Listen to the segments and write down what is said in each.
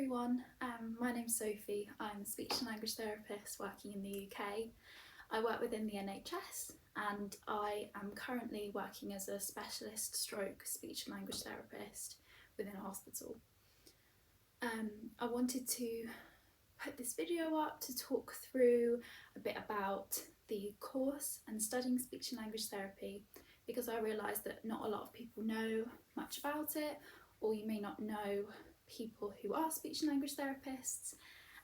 everyone, my name's Sophie. I'm a speech and language therapist working in the UK. I work within the NHS and I am currently working as a specialist stroke speech and language therapist within a hospital. I wanted to put this video up to talk through a bit about the course and studying speech and language therapy, because I realised that not a lot of people know much about it, or you may not know people who are speech and language therapists,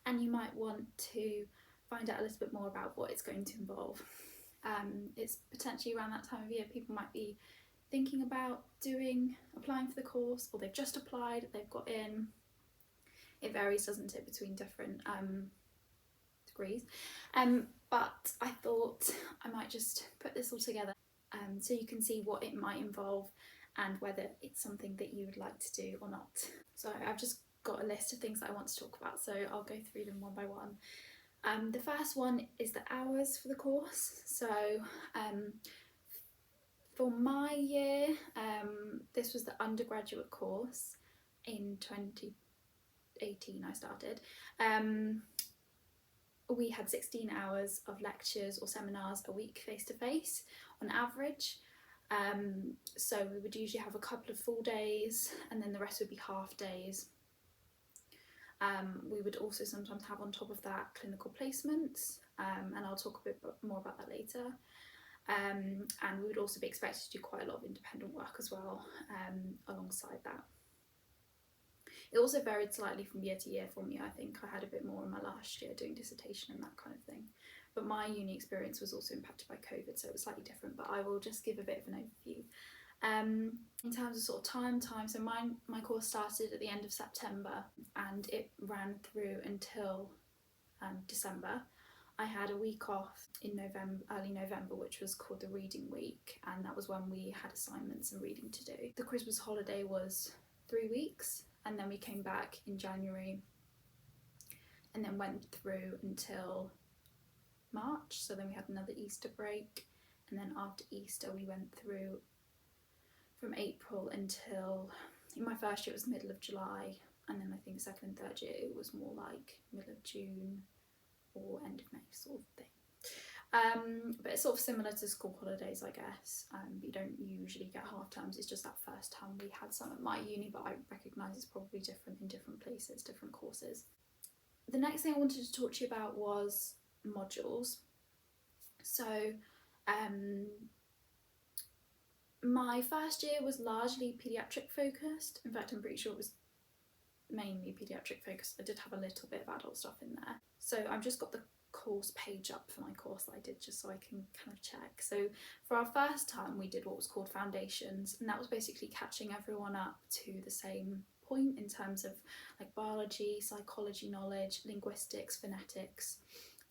and you might want to find out a little bit more about what it's going to involve. It's potentially around that time of year people might be thinking about applying for the course, or they've just applied, they've got in. It varies, doesn't it, between different degrees, but I thought I might just put this all together so you can see what it might involve and whether it's something that you would like to do or not. So I've just got a list of things that I want to talk about, so I'll go through them one by one. The first one is the hours for the course. So for my year, this was the undergraduate course. In 2018 I started. We had 16 hours of lectures or seminars a week face to face on average. So we would usually have a couple of full days and then the rest would be half days. We would also sometimes have on top of that clinical placements, and I'll talk a bit more about that later. And we would also be expected to do quite a lot of independent work as well alongside that. It also varied slightly from year to year for me. I think I had a bit more in my last year doing dissertation and that kind of thing. But my uni experience was also impacted by COVID, so it was slightly different, but I will just give a bit of an overview. In terms of sort of time, so my course started at the end of September and it ran through until December. I had a week off in early November, which was called the reading week, and that was when we had assignments and reading to do. The Christmas holiday was 3 weeks, and then we came back in January and then went through until March. So then we had another Easter break, and then after Easter we went through from April until, in my first year it was middle of July, and then I think second and third year it was more like middle of June or end of May sort of thing. But it's sort of similar to school holidays, I guess. You don't usually get half terms, it's just that first time we had some at my uni, but I recognise it's probably different in different places, different courses. The next thing I wanted to talk to you about was modules. So my first year was largely paediatric focused. In fact, I'm pretty sure it was mainly paediatric focused. I did have a little bit of adult stuff in there. So I've just got the course page up for my course that I did just so I can kind of check. So for our first time we did what was called Foundations, and that was basically catching everyone up to the same point in terms of like biology, psychology knowledge, linguistics, phonetics,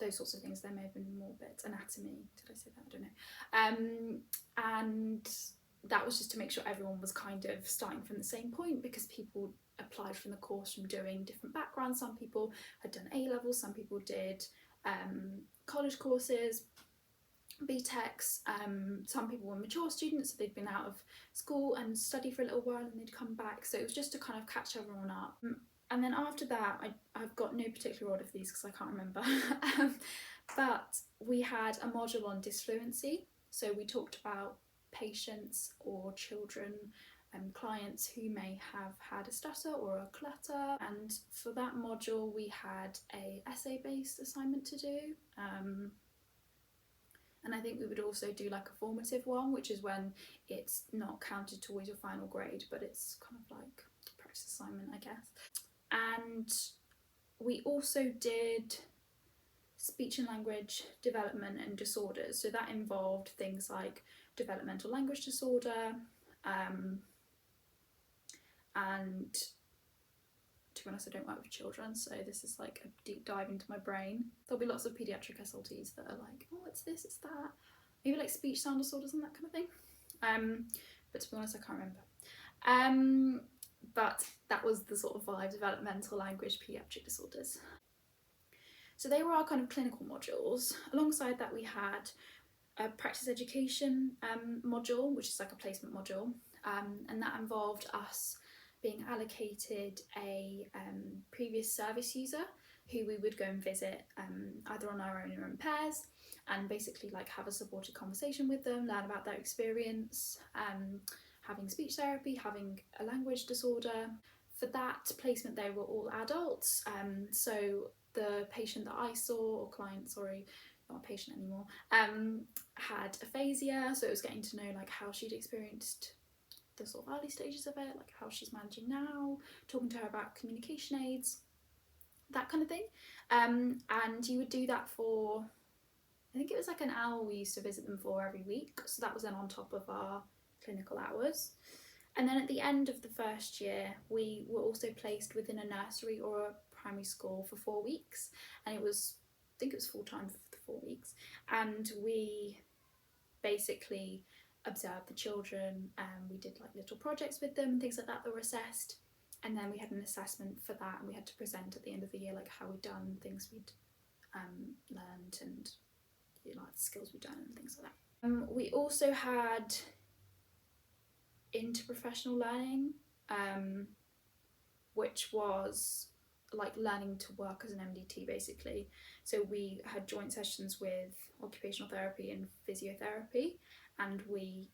those sorts of things. There may have been more bits, anatomy, did I say that? I don't know. And that was just to make sure everyone was kind of starting from the same point, because people applied from the course from doing different backgrounds. Some people had done A-levels, some people did college courses, BTECs, some people were mature students, so they'd been out of school and study for a little while and they'd come back, so it was just to kind of catch everyone up. And then after that, I've got no particular order for these because I can't remember, but we had a module on disfluency. So we talked about patients or children, clients who may have had a stutter or a clutter, and for that module we had a essay-based assignment to do, and I think we would also do like a formative one, which is when it's not counted towards your final grade, but it's kind of like a practice assignment, I guess. And we also did speech and language development and disorders, so that involved things like developmental language disorder, and to be honest, I don't work with children, so this is like a deep dive into my brain. There'll be lots of paediatric SLTs that are like, oh, it's this, it's that. Maybe like speech sound disorders and that kind of thing. But to be honest, I can't remember. But that was the sort of vibe, developmental language, paediatric disorders. So they were our kind of clinical modules. Alongside that we had a practice education module, which is like a placement module, and that involved us being allocated a previous service user who we would go and visit either on our own or in pairs, and basically like have a supported conversation with them, learn about their experience, having speech therapy, having a language disorder. For that placement they were all adults, so the patient that I saw, or client, sorry, not a patient anymore, had aphasia, so it was getting to know like how she'd experienced the sort of early stages of it, like how she's managing now, talking to her about communication aids, that kind of thing. And you would do that for, I think it was like an hour we used to visit them for every week, so that was then on top of our clinical hours. And then at the end of the first year we were also placed within a nursery or a primary school for 4 weeks, and it was, I think it was full time for the 4 weeks, and we basically observed the children, and we did like little projects with them, things like that that were assessed, and then we had an assessment for that, and we had to present at the end of the year like how we'd done, things we'd learned, and you know, like the skills we'd done and things like that. We also had interprofessional learning, which was like learning to work as an MDT basically. So we had joint sessions with occupational therapy and physiotherapy, and we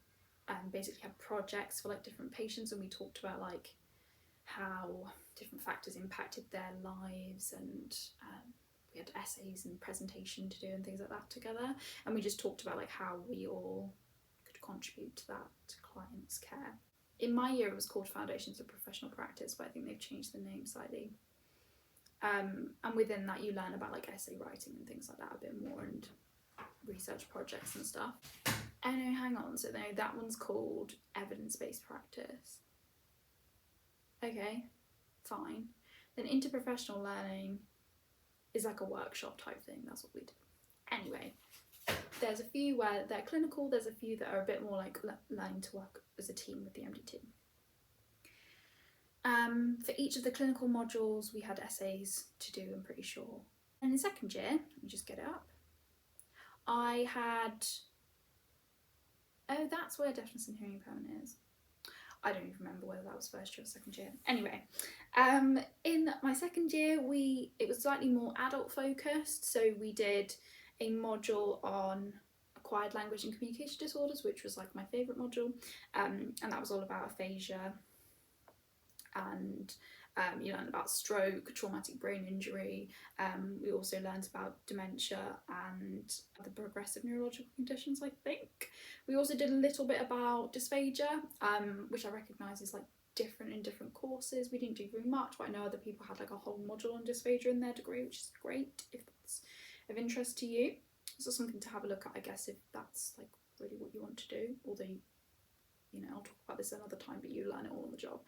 basically had projects for like different patients, and we talked about like how different factors impacted their lives, and we had essays and presentation to do and things like that together, and we just talked about like how we all could contribute to that client's care. In my year it was called Foundations of Professional Practice, but I think they've changed the name slightly. And within that you learn about like essay writing and things like that a bit more, and research projects and stuff. Oh no, hang on, so no, that one's called evidence-based practice. Okay, fine. Then interprofessional learning is like a workshop type thing, that's what we did. Anyway, there's a few where they're clinical, there's a few that are a bit more like learning to work as a team with the MDT. For each of the clinical modules we had essays to do, I'm pretty sure. And in second year, let me just get it up, I had, oh that's where deafness and hearing impairment is. I don't even remember whether that was first year or second year. Anyway, in my second year it was slightly more adult focused, so we did a module on acquired language and communication disorders, which was like my favourite module, and that was all about aphasia, and you learned about stroke, traumatic brain injury. We also learned about dementia and other progressive neurological conditions, I think. We also did a little bit about dysphagia, which I recognise is like different in different courses. We didn't do very much, but I know other people had like a whole module on dysphagia in their degree, which is great if that's of interest to you. So something to have a look at, I guess, if that's like really what you want to do, although you know, I'll talk about this another time, but you learn it all on the job.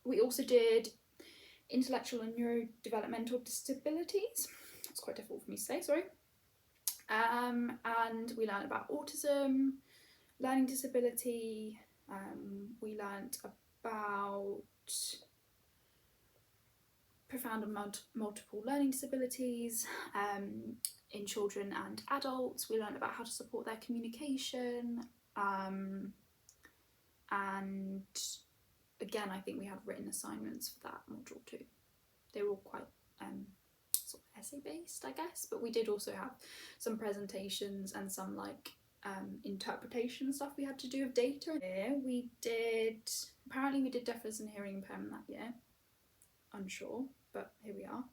We also did intellectual and neurodevelopmental disabilities. That's quite difficult for me to say, sorry. And we learned about autism, learning disability. We learned about profound and multiple learning disabilities in children and adults. We learned about how to support their communication, and again, I think we had written assignments for that module too. They were all quite sort of essay based, I guess, but we did also have some presentations and some like interpretation stuff we had to do of data. Apparently we did deafness and hearing impairment that year, unsure, but here we are.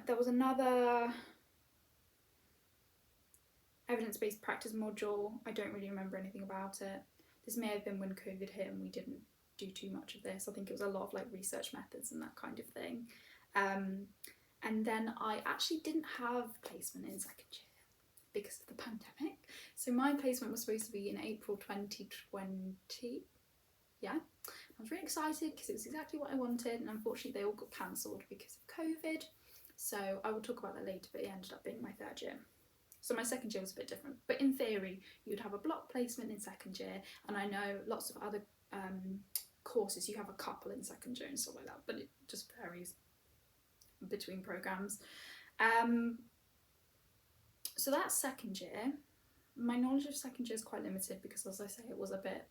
There was another evidence-based practice module. I don't really remember anything about it. This may have been when COVID hit and we didn't do too much of this. I think it was a lot of like research methods and that kind of thing. And then I actually didn't have placement in second year because of the pandemic. So my placement was supposed to be in April 2020. Yeah, I was really excited because it was exactly what I wanted, and unfortunately they all got cancelled because of COVID. So I will talk about that later, but it ended up being my third year. So my second year was a bit different, but in theory you'd have a block placement in second year, and I know lots of other courses you have a couple in second year and stuff like that, but it just varies between programs. So that's second year. My knowledge of second year is quite limited because, as I say, it was a bit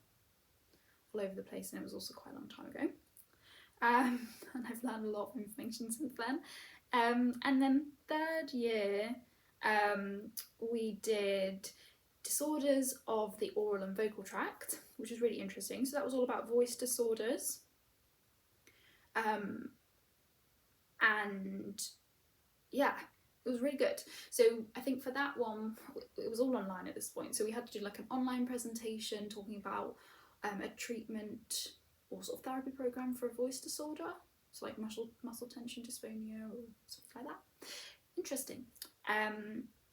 all over the place, and it was also quite a long time ago. And I've learned a lot of information since then. And then third year, we did disorders of the oral and vocal tract, which was really interesting. So that was all about voice disorders. And yeah, it was really good. So I think for that one, it was all online at this point. So we had to do like an online presentation talking about a treatment or sort of therapy program for a voice disorder. So like muscle tension dysphonia or something like that. Interesting.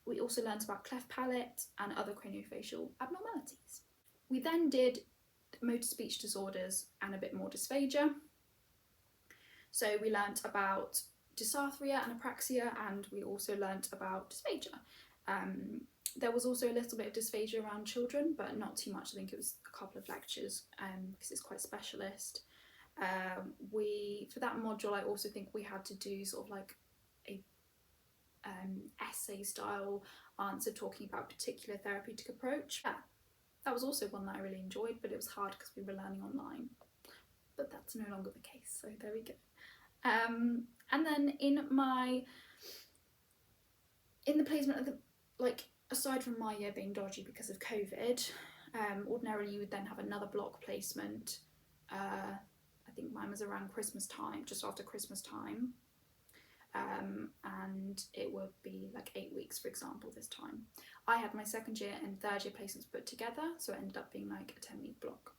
We also learned about cleft palate and other craniofacial abnormalities. We then did motor speech disorders and a bit more dysphagia. So we learnt about dysarthria and apraxia, and we also learnt about dysphagia. There was also a little bit of dysphagia around children, but not too much. I think it was a couple of lectures because it's quite specialist. For that module, I also think we had to do sort of like a essay style answer talking about a particular therapeutic approach. Yeah, that was also one that I really enjoyed, but it was hard because we were learning online. But that's no longer the case, so there we go. And then in the placement of the, like, aside from my year being dodgy because of COVID, ordinarily you would then have another block placement. I think mine was around Christmas time, just after Christmas time. And it would be like 8 weeks, for example, this time. I had my second year and third year placements put together, so it ended up being like a 10-week block.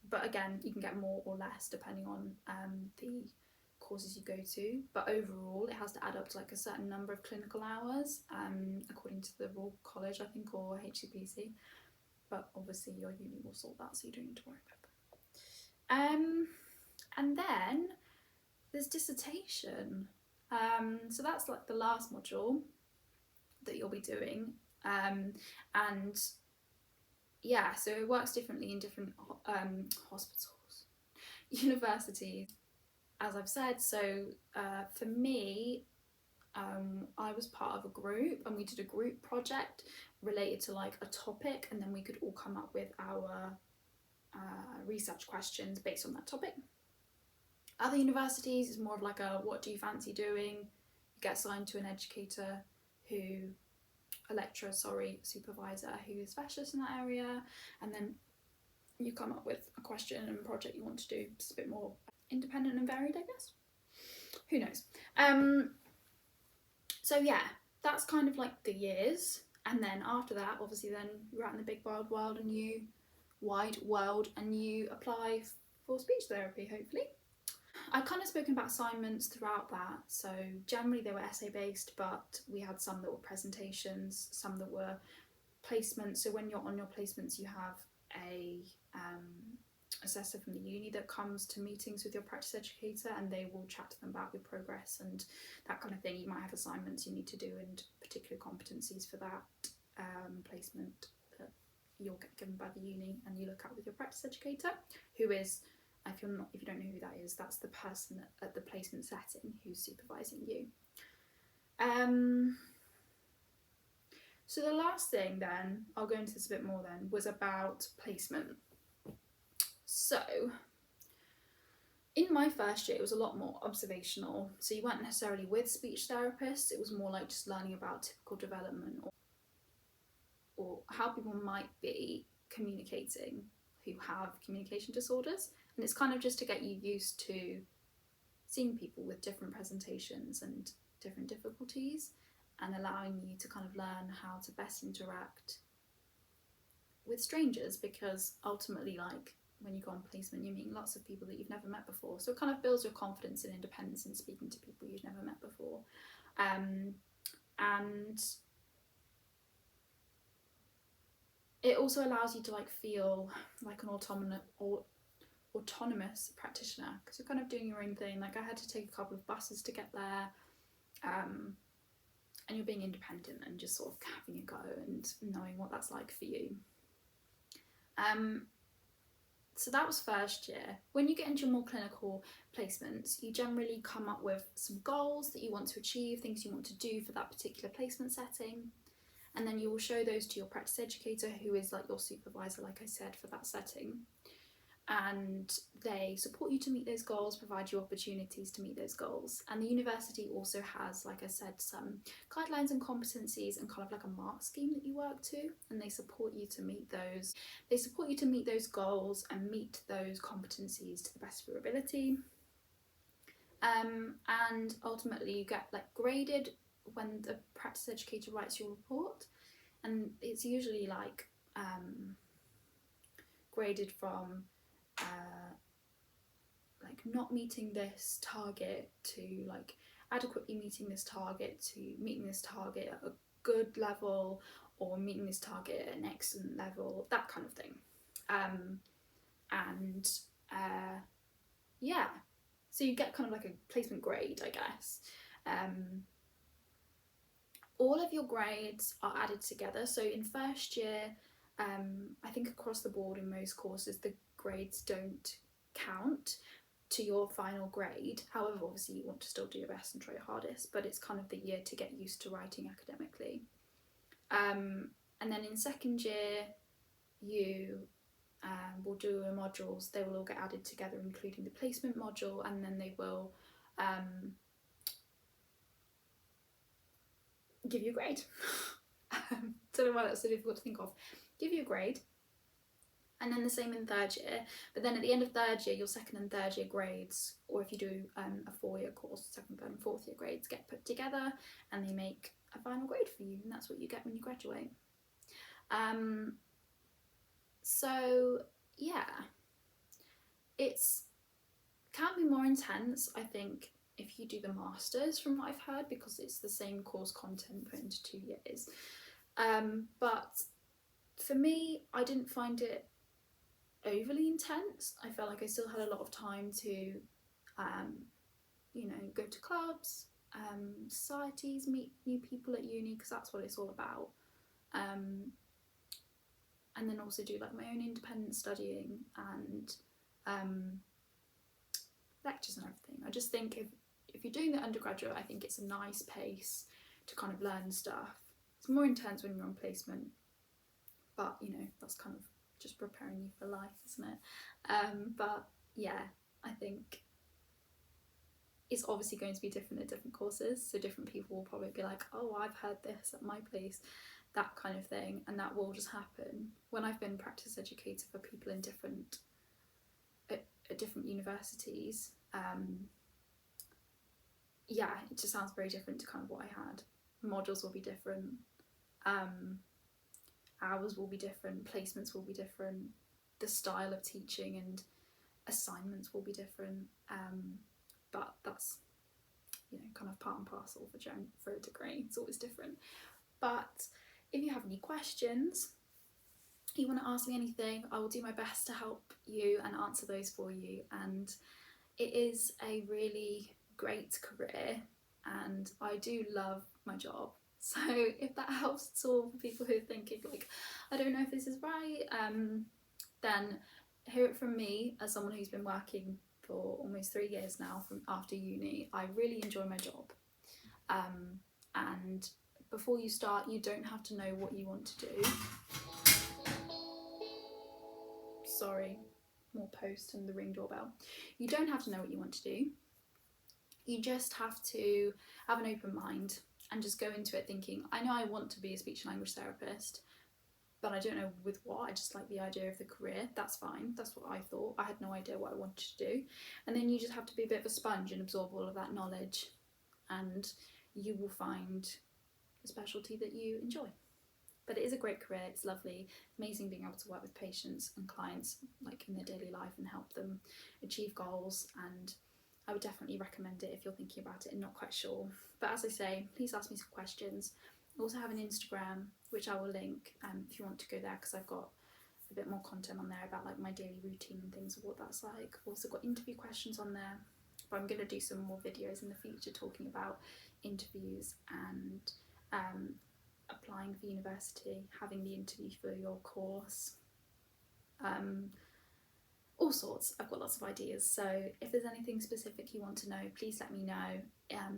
But again, you can get more or less depending on the courses you go to. But overall, it has to add up to like a certain number of clinical hours, according to the Royal College, I think, or HCPC. But obviously your uni will sort that, so you don't need to worry about that. And then there's dissertation. So that's like the last module that you'll be doing. And yeah, so it works differently in different hospitals, universities, as I've said. So for me, I was part of a group, and we did a group project related to like a topic, and then we could all come up with our research questions based on that topic. Other universities is more of like a what do you fancy doing? You get assigned to an educator supervisor who is specialist in that area, and then you come up with a question and a project you want to do. It's a bit more independent and varied, I guess. Who knows? So yeah, that's kind of like the years, and then after that, obviously, then you're out in the big wide world, and you apply for speech therapy, hopefully. I've kind of spoken about assignments throughout that, so generally they were essay based, but we had some that were presentations, some that were placements. So when you're on your placements, you have a assessor from the uni that comes to meetings with your practice educator, and they will chat to them about your progress and that kind of thing. You might have assignments you need to do and particular competencies for that placement that you'll get given by the uni, and you look at with your practice educator, who is, if you don't know who that is, that's the person at the placement setting who's supervising you. So the last thing then, I'll go into this a bit more then, was about placement. So in my first year, it was a lot more observational. So you weren't necessarily with speech therapists, it was more like just learning about typical development or how people might be communicating who have communication disorders. And it's kind of just to get you used to seeing people with different presentations and different difficulties, and allowing you to kind of learn how to best interact with strangers, because ultimately, like, when you go on placement, you're meeting lots of people that you've never met before. So it kind of builds your confidence and independence in speaking to people you've never met before. And it also allows you to like feel like an autonomous practitioner, because you're kind of doing your own thing. Like, I had to take a couple of buses to get there, and you're being independent and just sort of having a go and knowing what that's like for you. So that was first year. When you get into your more clinical placements, you generally come up with some goals that you want to achieve, things you want to do for that particular placement setting. and then you will show those to your practice educator, who is like your supervisor, like I said, for that setting. And they support you to meet those goals, provide you opportunities to meet those goals. And the university also has, like I said, some guidelines and competencies and kind of like a mark scheme that you work to, and they support you to meet those. They support you to meet those goals and meet those competencies to the best of your ability. And ultimately you get like graded when the practice educator writes your report, and it's usually like graded from like not meeting this target to like adequately meeting this target to meeting this target at a good level, or meeting this target at an excellent level, that kind of thing. Yeah, so you get kind of like a placement grade, I guess. All of your grades are added together. So in first year, I think across the board in most courses, the grades don't count to your final grade. However, obviously you want to still do your best and try your hardest, but it's kind of the year to get used to writing academically. And then in second year, you will do your modules. They will all get added together, including the placement module, and then they will give you a grade. Don't know why that's so difficult to think of. Give you a grade. And then the same in third year, but then at the end of third year, your second and third year grades, or if you do a 4-year course, second, third and fourth year grades get put together and they make a final grade for you, and that's what you get when you graduate. So yeah, it's can be more intense, I think, if you do the masters, from what I've heard, because it's the same course content put into 2 years. But for me, I didn't find it overly intense. I felt like I still had a lot of time to you know, go to clubs, societies, meet new people at uni, because that's what it's all about, and then also do like my own independent studying and lectures and everything. I just think if you're doing the undergraduate, I think it's a nice pace to kind of learn stuff. It's more intense when you're on placement, but you know, that's kind of just preparing you for life, isn't it? But yeah, I think it's obviously going to be different at different courses, so different people will probably be like, oh, I've heard this at my place, that kind of thing, and that will just happen. When I've been practice educator for people in different at different universities, yeah, it just sounds very different to kind of what I had. Modules will be different, hours will be different, placements will be different, the style of teaching and assignments will be different, but that's, you know, kind of part and parcel for a degree. It's always different. But if you have any questions, you want to ask me anything, I will do my best to help you and answer those for you. And it is a really great career and I do love my job. So if that helps at all for people who are thinking like, I don't know if this is right, then hear it from me as someone who's been working for almost 3 years now from after uni. I really enjoy my job, and before you start, you don't have to know what you want to do. Sorry, more post and the Ring doorbell. You don't have to know what you want to do. You just have to have an open mind and just go into it thinking, I know I want to be a speech and language therapist, but I don't know with what. I just like the idea of the career. That's fine. That's what I thought. I had no idea what I wanted to do. And then you just have to be a bit of a sponge and absorb all of that knowledge, and you will find a specialty that you enjoy. But it is a great career. It's lovely. It's amazing being able to work with patients and clients like in their daily life and help them achieve goals. And I would definitely recommend it if you're thinking about it and not quite sure. But as I say, please ask me some questions. I also have an Instagram, which I will link if you want to go there, because I've got a bit more content on there about like my daily routine and things of what that's like. I've also got interview questions on there, but I'm going to do some more videos in the future talking about interviews and applying for university, having the interview for your course, all sorts. I've got lots of ideas, so if there's anything specific you want to know, please let me know.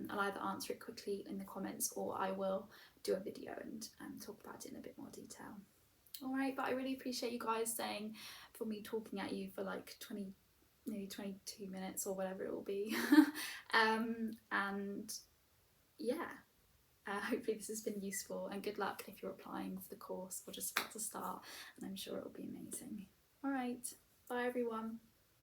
I'll either answer it quickly in the comments, or I will do a video and talk about it in a bit more detail. Alright, but I really appreciate you guys staying for me talking at you for like nearly 22 minutes or whatever it will be. And yeah, hopefully this has been useful, and good luck if you're applying for the course or just about to start, and I'm sure it will be amazing. Alright, bye everyone.